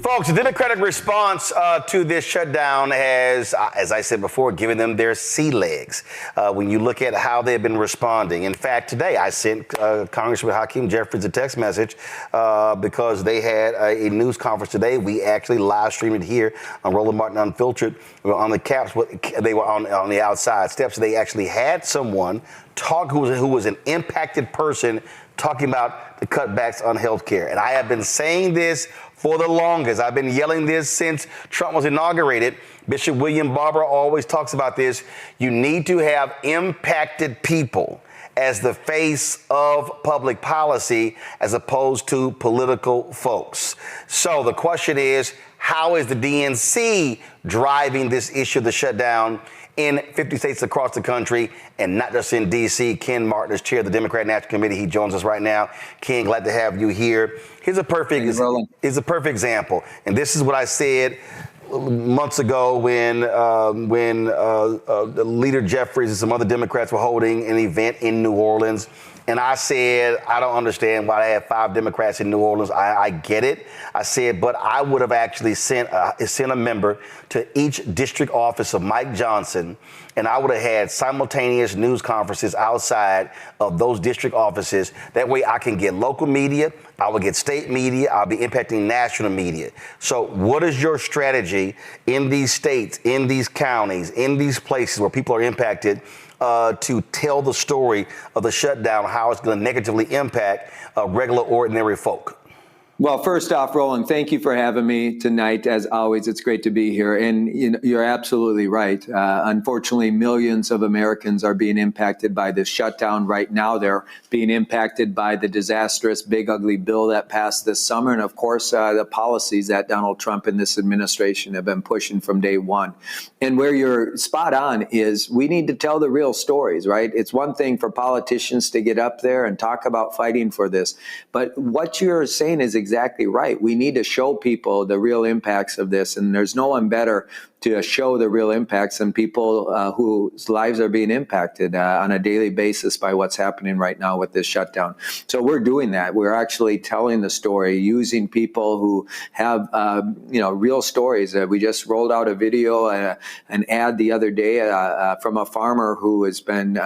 Folks, the Democratic response to this shutdown has, as I said before, given them their sea legs. When you look at how they've been responding. In fact, today I sent Congressman Hakeem Jeffries a text message because they had a news conference today. We actually live streamed it here on Roland Martin Unfiltered. We were on the caps. They were on the outside steps. They actually had someone talk who was an impacted person talking about the cutbacks on health care. And I have been saying this for the longest. I've been yelling this since Trump was inaugurated. Bishop William Barber always talks about this. You need to have impacted people as the face of public policy as opposed to political folks. So the question is, how is the DNC driving this issue of the shutdown in 50 states across the country and not just in D.C.? Ken Martin is chair of the Democrat National Committee. He joins us right now. Ken, glad to have you here. Here's a perfect example. And this is what I said months ago when Leader Jeffries and some other Democrats were holding an event in New Orleans. And I said, I don't understand why they have 5 Democrats in New Orleans. I get it. I said, but I would have actually sent a member to each district office of Mike Johnson, and I would have had simultaneous news conferences outside of those district offices. That way I can get local media, I will get state media, I'll be impacting national media. So what is your strategy in these states, in these counties, in these places where people are impacted to tell the story of the shutdown, how it's going to negatively impact regular, ordinary folk? Well, first off, Roland, thank you for having me tonight. As always, it's great to be here. And you're absolutely right. Unfortunately, millions of Americans are being impacted by this shutdown right now. They're being impacted by the disastrous big ugly bill that passed this summer. And of course, the policies that Donald Trump and this administration have been pushing from day one. And where you're spot on is we need to tell the real stories, right? It's one thing for politicians to get up there and talk about fighting for this. But what you're saying is exactly right. We need to show people the real impacts of this, and there's no one better to show the real impacts than people whose lives are being impacted on a daily basis by what's happening right now with this shutdown. So we're doing that. We're actually telling the story using people who have real stories. We just rolled out a video, an ad the other day from a farmer who has been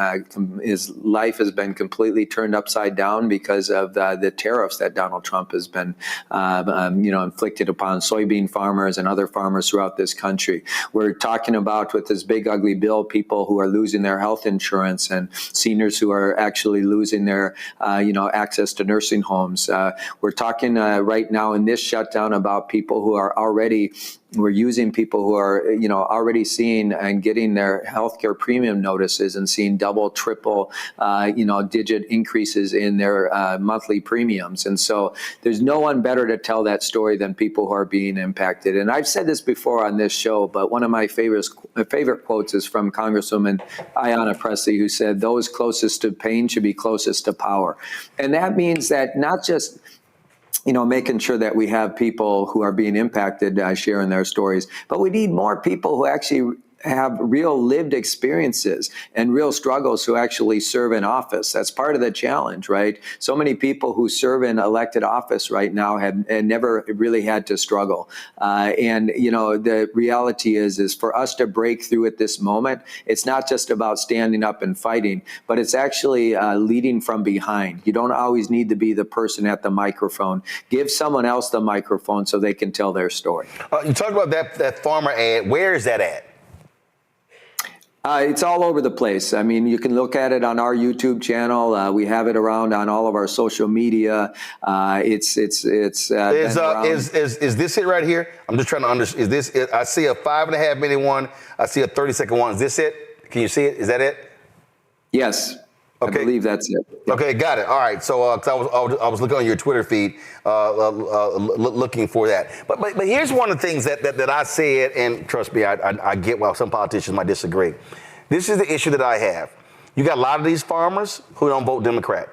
his life has been completely turned upside down because of the tariffs that Donald Trump has been inflicted upon soybean farmers and other farmers throughout this country. We're talking about, with this big ugly bill, people who are losing their health insurance and seniors who are actually losing their access to nursing homes. We're talking right now in this shutdown about people who are already we're using people who are, already seeing and getting their healthcare premium notices and seeing double, triple, digit increases in their monthly premiums. And so there's no one better to tell that story than people who are being impacted. And I've said this before on this show, but one of my favorite quotes is from Congresswoman Ayanna Pressley, who said, "Those closest to pain should be closest to power." And that means that not just making sure that we have people who are being impacted sharing their stories, but we need more people who actually have real lived experiences and real struggles who actually serve in office. That's part of the challenge, right? So many people who serve in elected office right now have never really had to struggle. The reality is for us to break through at this moment, it's not just about standing up and fighting, but it's actually leading from behind. You don't always need to be the person at the microphone. Give someone else the microphone so they can tell their story. You talked about that farmer ad. Where is that at? It's all over the place. I mean, you can look at it on our YouTube channel. We have it around on all of our social media. Is this it right here? I'm just trying to understand. Is this it? I see a 5.5 minute one. I see a 30-second one. Is this it? Can you see it? Is that it? Yes. Okay. I believe that's it. Okay, got it. All right. So 'cause I was looking on your Twitter feed, looking for that. But here's one of the things that I said, and trust me, I get why some politicians might disagree. This is the issue that I have. You got a lot of these farmers who don't vote Democrat,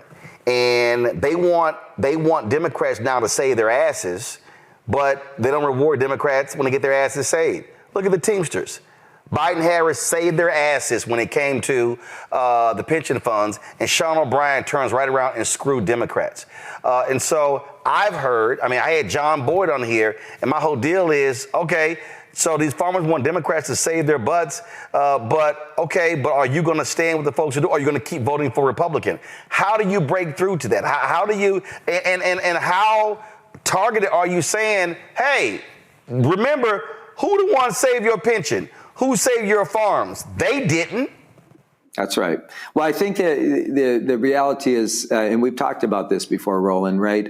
and they want Democrats now to save their asses, but they don't reward Democrats when they get their asses saved. Look at the Teamsters. Biden-Harris saved their asses when it came to the pension funds, and Sean O'Brien turns right around and screwed Democrats. And so I've heard, I had John Boyd on here, and my whole deal is, okay, so these farmers want Democrats to save their butts, but are you going to stand with the folks who do, or are you going to keep voting for Republican? How do you break through to that? How do you, and how targeted are you saying, hey, remember, who the one saved your pension? Who saved your farms? They didn't. That's right. Well, I think that the reality is, and we've talked about this before, Roland, right?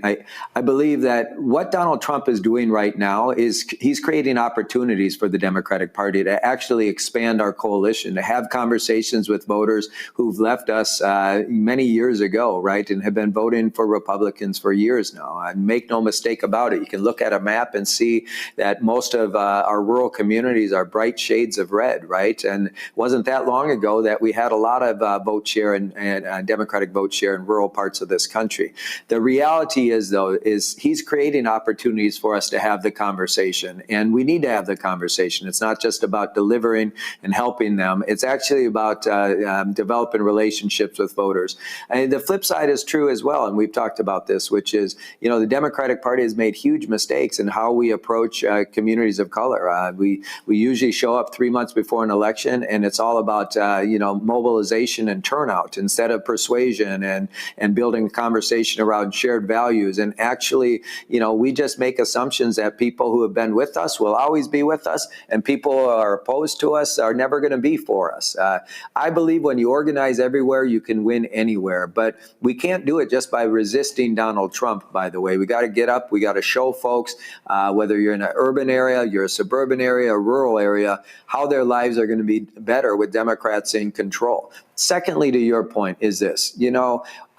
I believe that what Donald Trump is doing right now is he's creating opportunities for the Democratic Party to actually expand our coalition, to have conversations with voters who've left us many years ago, right, and have been voting for Republicans for years now. And make no mistake about it, you can look at a map and see that most of our rural communities are bright shades of red, right? And it wasn't that long ago that we had a lot of vote share and Democratic vote share in rural parts of this country. The reality is, though, is he's creating opportunities for us to have the conversation, and we need to have the conversation. It's not just about delivering and helping them. It's actually about developing relationships with voters. And the flip side is true as well, and we've talked about this, which is, the Democratic Party has made huge mistakes in how we approach communities of color. We usually show up 3 months before an election, and it's all about, mobilization and turnout instead of persuasion and building a conversation around shared values. And actually, we just make assumptions that people who have been with us will always be with us, and people who are opposed to us are never going to be for us. I believe when you organize everywhere, you can win anywhere. But we can't do it just by resisting Donald Trump, by the way. We got to get up. We got to show folks, whether you're in an urban area, you're a suburban area, a rural area, how their lives are going to be better with Democrats in control. Secondly, to your point, is this,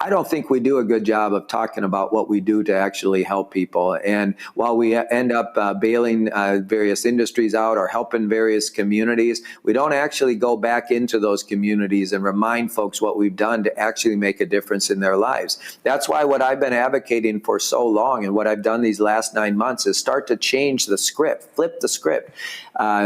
I don't think we do a good job of talking about what we do to actually help people. And while we end up bailing various industries out or helping various communities, we don't actually go back into those communities and remind folks what we've done to actually make a difference in their lives. That's why what I've been advocating for so long and what I've done these last 9 months is start to change the script, flip the script.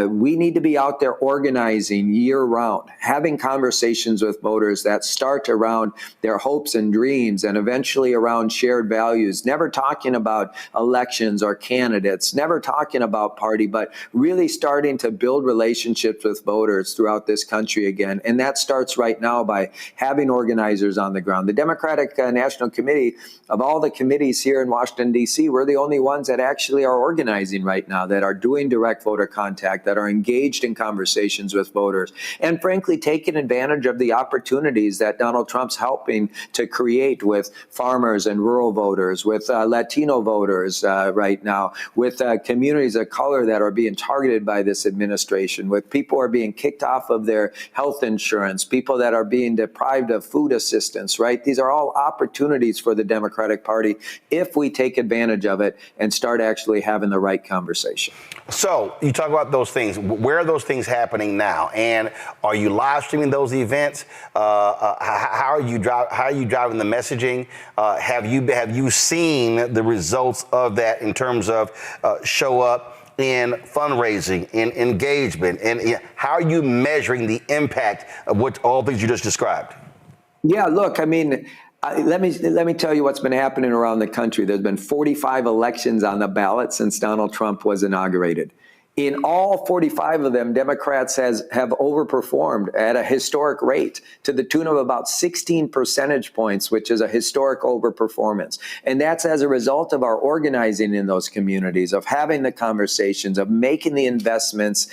We need to be out there organizing year round, having conversations with voters that start around their hopes and dreams and eventually around shared values, never talking about elections or candidates, never talking about party, but really starting to build relationships with voters throughout this country again. And that starts right now by having organizers on the ground. The Democratic National Committee, of all the committees here in Washington, D.C., we're the only ones that actually are organizing right now, that are doing direct voter contact, that are engaged in conversations with voters, and frankly, taking advantage of the opportunities that Donald Trump's helping to create with farmers and rural voters, with Latino voters right now, with communities of color that are being targeted by this administration, with people who are being kicked off of their health insurance, people that are being deprived of food assistance, right? These are all opportunities for the Democratic Party if we take advantage of it and start actually having the right conversation. So you talk about those things. Where are those things happening now? And are you live streaming those events? How are you driving the messaging? Have you seen the results of that in terms of show up in fundraising, in engagement, and how are you measuring the impact of what all things you just described? Yeah, look, let me tell you what's been happening around the country. There's been 45 elections on the ballot since Donald Trump was inaugurated. In all 45 of them, Democrats have overperformed at a historic rate to the tune of about 16 percentage points, which is a historic overperformance. And that's as a result of our organizing in those communities, of having the conversations, of making the investments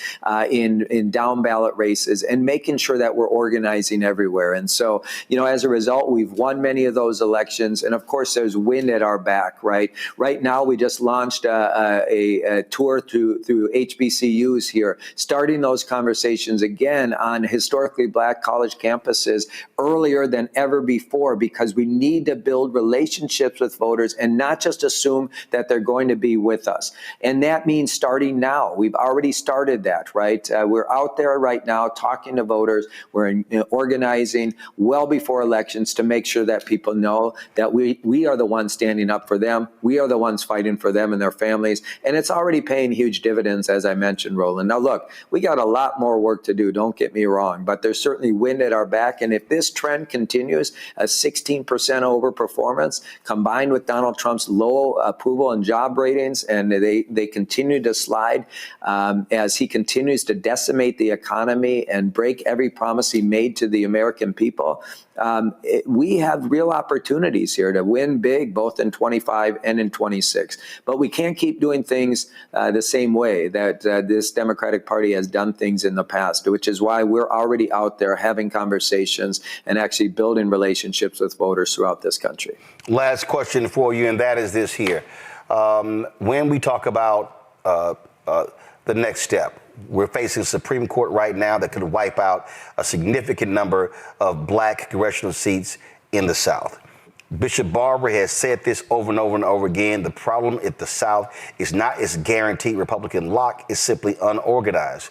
in down ballot races, and making sure that we're organizing everywhere. And so, as a result, we've won many of those elections. And of course, there's wind at our back, right? Right now, we just launched a tour through HBCUs here, starting those conversations again on historically Black college campuses earlier than ever before, because we need to build relationships with voters and not just assume that they're going to be with us. And that means starting now. We've already started that, right? We're out there right now talking to voters. We're organizing well before elections to make sure that people know that we are the ones standing up for them. We are the ones fighting for them and their families. And it's already paying huge dividends, as as I mentioned, Roland. Now, look, we got a lot more work to do, don't get me wrong, but there's certainly wind at our back. And if this trend continues, a 16% overperformance combined with Donald Trump's low approval and job ratings, and they continue to slide as he continues to decimate the economy and break every promise he made to the American people, we have real opportunities here to win big, both in 25 and in 26. But we can't keep doing things the same way that this Democratic Party has done things in the past, which is why we're already out there having conversations and actually building relationships with voters throughout this country. Last question for you, and that is this here. When we talk about the next step, we're facing a Supreme Court right now that could wipe out a significant number of black congressional seats in the South. Bishop Barber has said this over and over and over again. The problem at the South is not its guaranteed Republican lock, it's simply unorganized.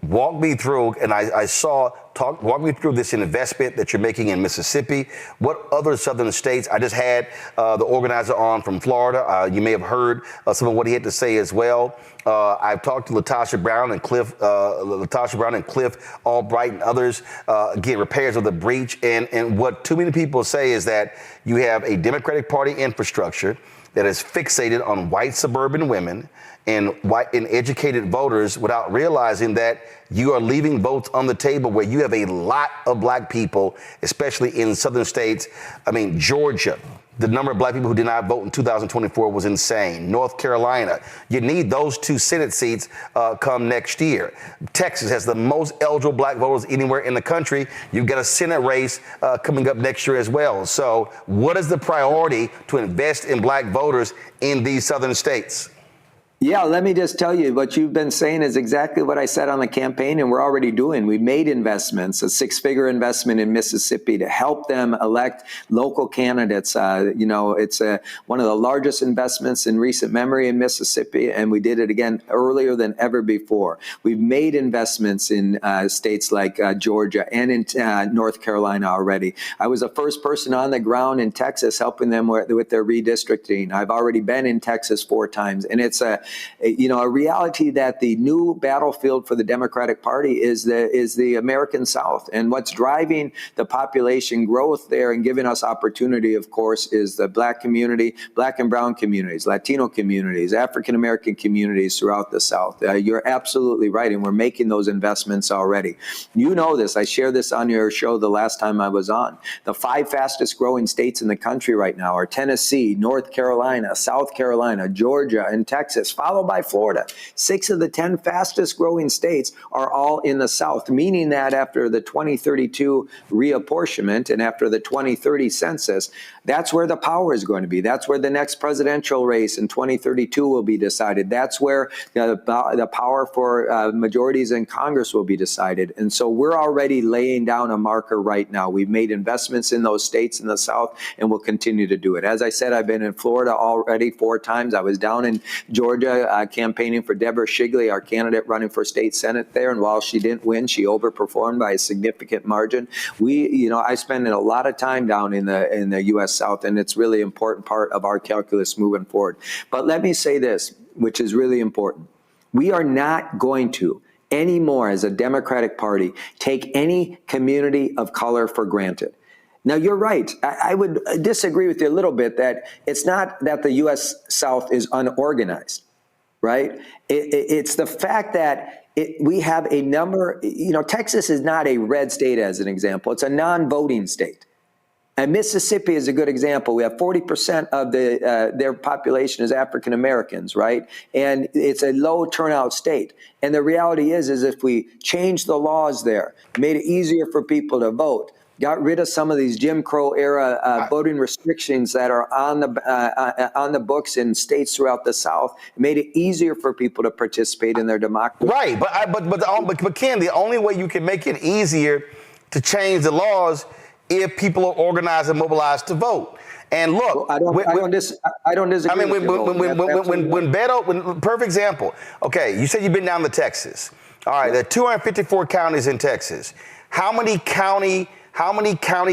Walk me through, and walk me through this investment that you're making in Mississippi. What other southern states? I just had the organizer on from Florida. You may have heard some of what he had to say as well. I've talked to Latasha Brown and Cliff Albright and others. Again, repairs of the breach. And what too many people say is that you have a Democratic Party infrastructure that is fixated on white suburban women and white and educated voters without realizing that you are leaving votes on the table where you have a lot of black people, especially in southern states. I mean, Georgia, the number of black people who did not vote in 2024 was insane. North Carolina, you need those 2 Senate seats come next year. Texas has the most eligible black voters anywhere in the country. You've got a Senate race coming up next year as well. So what is the priority to invest in black voters in these southern states? Yeah, let me just tell you, what you've been saying is exactly what I said on the campaign, and we're already doing. We made investments, a 6-figure investment in Mississippi to help them elect local candidates. It's one of the largest investments in recent memory in Mississippi, and we did it again earlier than ever before. We've made investments in states like Georgia and in North Carolina already. I was the first person on the ground in Texas helping them with their redistricting. I've already been in Texas 4 times, and it's a reality that the new battlefield for the Democratic Party is the American South. And what's driving the population growth there and giving us opportunity, of course, is the black community, black and brown communities, Latino communities, African-American communities throughout the South. You're absolutely right, and we're making those investments already. You know this. I shared this on your show the last time I was on. The 5 fastest growing states in the country right now are Tennessee, North Carolina, South Carolina, Georgia, and Texas, followed by Florida. 6 of the 10 fastest growing states are all in the South, meaning that after the 2032 reapportionment and after the 2030 census, that's where the power is going to be. That's where the next presidential race in 2032 will be decided. That's where the power for majorities in Congress will be decided. And so we're already laying down a marker right now. We've made investments in those states in the South, and we'll continue to do it. As I said, I've been in Florida already 4 times. I was down in Georgia campaigning for Deborah Shigley, our candidate running for state senate there. And while she didn't win, she overperformed by a significant margin. I spend a lot of time down in the U.S. South, and it's really important part of our calculus moving forward. But let me say this, which is really important. We are not going to anymore as a Democratic Party take any community of color for granted. Now, you're right. I would disagree with you a little bit that it's not that the U.S. South is unorganized, right? It's the fact that we have a number, Texas is not a red state as an example. It's a non-voting state. And Mississippi is a good example. We have 40% of their population is African Americans, right? And it's a low turnout state. And the reality is if we change the laws there, made it easier for people to vote, got rid of some of these Jim Crow era voting restrictions that are on the books in states throughout the South, made it easier for people to participate in their democracy. Right, but Ken, the only way you can make it easier to change the laws if people are organized and mobilized to vote. And look, I don't disagree. I mean, when Beto, perfect example. Okay, you said you've been down to Texas. All right, there are 254 counties in Texas. How many county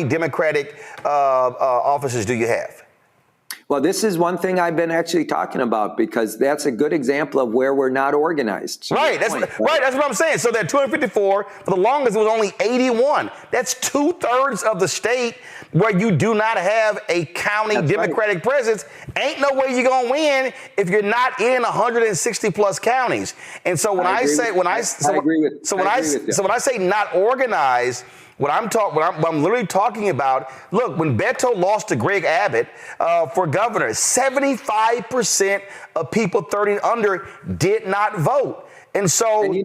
Democratic offices do you have? Well, this is one thing I've been actually talking about, because that's a good example of where we're not organized. Right. That's what I'm saying. So they're 254. For the longest, it was only 81. That's 2/3 of the state where you do not have a county Democratic presence. Ain't no way you're gonna win if you're not in 160 plus counties. And so when I say not organized, what I'm literally talking about, look, when Beto lost to Greg Abbott for governor, 75% of people 30 and under did not vote. And so, and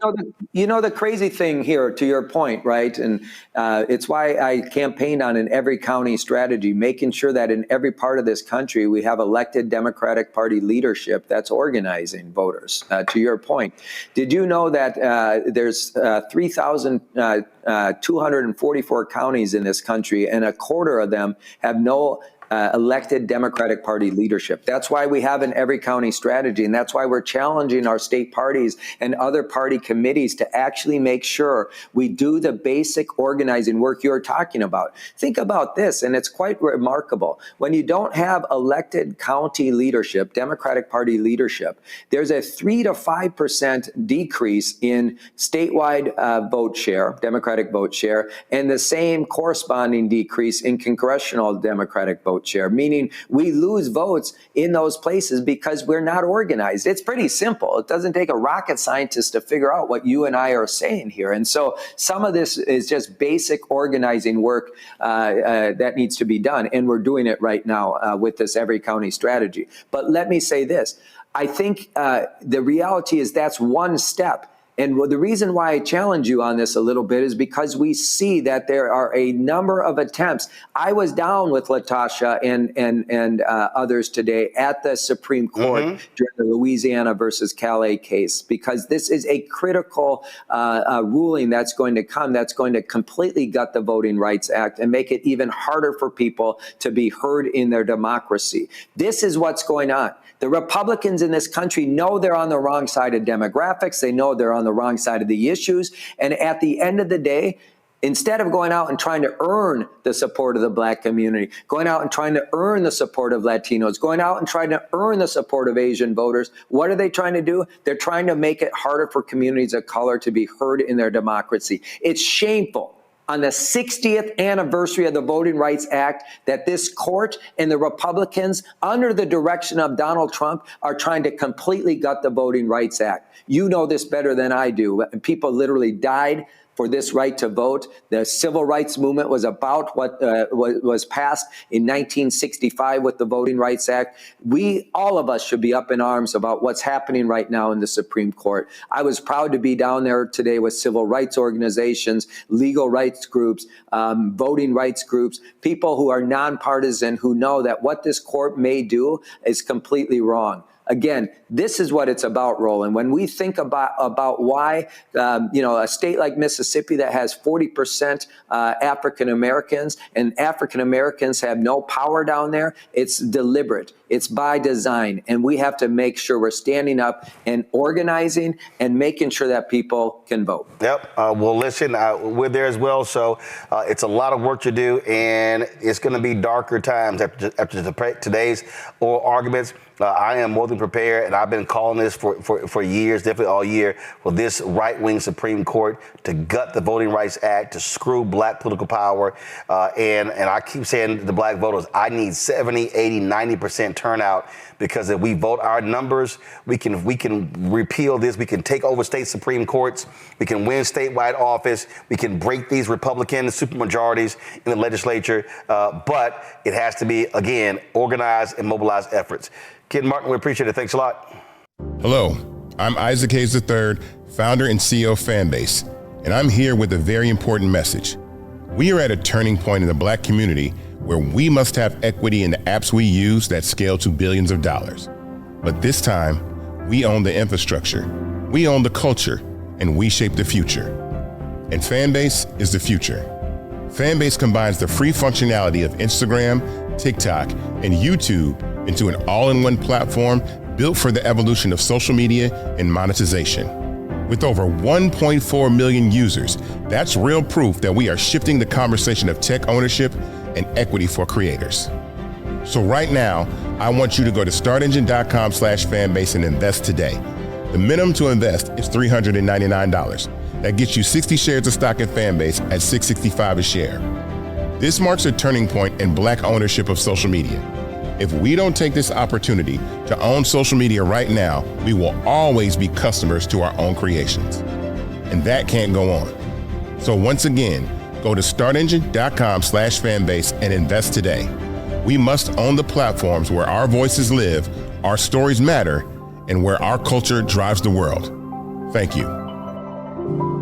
the crazy thing here, to your point, right? And it's why I campaigned on an every county strategy, making sure that in every part of this country we have elected Democratic Party leadership that's organizing voters. To your point, did you know that there's 3,244 counties in this country, and a quarter of them have no elected Democratic Party leadership? That's why we have an every county strategy, and that's why we're challenging our state parties and other party committees to actually make sure we do the basic organizing work you're talking about. Think about this, and it's quite remarkable. When you don't have elected county leadership, Democratic Party leadership, there's a 3 to 5% decrease in statewide vote share, Democratic vote share, and the same corresponding decrease in congressional Democratic vote share, meaning we lose votes in those places because we're not organized. It's pretty simple. It doesn't take a rocket scientist to figure out what you and I are saying here. And so some of this is just basic organizing work that needs to be done. And we're doing it right now with this every county strategy. But let me say this. I think the reality is that's one step. And the reason why I challenge you on this a little bit is because we see that there are a number of attempts. I was down with Latasha and others today at the Supreme Court during the Louisiana versus Calais case, because this is a critical ruling that's going to come, that's going to completely gut the Voting Rights Act and make it even harder for people to be heard in their democracy. This is what's going on. The Republicans in this country know they're on the wrong side of demographics. They know they're on the wrong side of the issues. And at the end of the day, instead of going out and trying to earn the support of the Black community, going out and trying to earn the support of Latinos, going out and trying to earn the support of Asian voters, what are they trying to do? They're trying to make it harder for communities of color to be heard in their democracy. It's shameful on the 60th anniversary of the Voting Rights Act that this court and the Republicans, under the direction of Donald Trump, are trying to completely gut the Voting Rights Act. You know this better than I do. People literally died for this right to vote. The civil rights movement was about what was passed in 1965 with the Voting Rights Act. All of us should be up in arms about what's happening right now in the Supreme Court. I was proud to be down there today with civil rights organizations, legal rights groups, voting rights groups, people who are nonpartisan, who know that what this court may do is completely wrong. Again, this is what it's about, Roland. When we think about why, a state like Mississippi that has 40% African Americans, and African Americans have no power down there, it's deliberate. It's by design. And we have to make sure we're standing up and organizing and making sure that people can vote. Yep. Well, listen, we're there as well. So it's a lot of work to do, and it's going to be darker times after today's oral arguments. I am more than prepared, and I've been calling this for years, definitely all year, for this right-wing Supreme Court to gut the Voting Rights Act, to screw Black political power. And I keep saying to the Black voters, I need 70, 80, 90% turnout, because if we vote our numbers, we can repeal this. We can take over state Supreme Courts. We can win statewide office. We can break these Republican supermajorities in the legislature. But it has to be, again, organized and mobilized efforts. Ken Martin, we appreciate it. Thanks a lot. Hello, I'm Isaac Hayes III, founder and CEO of Fanbase, and I'm here with a very important message. We are at a turning point in the Black community where we must have equity in the apps we use that scale to billions of dollars. But this time, we own the infrastructure, we own the culture, and we shape the future. And Fanbase is the future. Fanbase combines the free functionality of Instagram, TikTok, and YouTube into an all-in-one platform built for the evolution of social media and monetization. With over 1.4 million users, that's real proof that we are shifting the conversation of tech ownership and equity for creators. So right now, I want you to go to startengine.com/fanbase and invest today. The minimum to invest is $399. That gets you 60 shares of stock in Fanbase at $665 a share. This marks a turning point in Black ownership of social media. If we don't take this opportunity to own social media right now, we will always be customers to our own creations. And that can't go on. So once again, go to startengine.com/fanbase and invest today. We must own the platforms where our voices live, our stories matter, and where our culture drives the world. Thank you.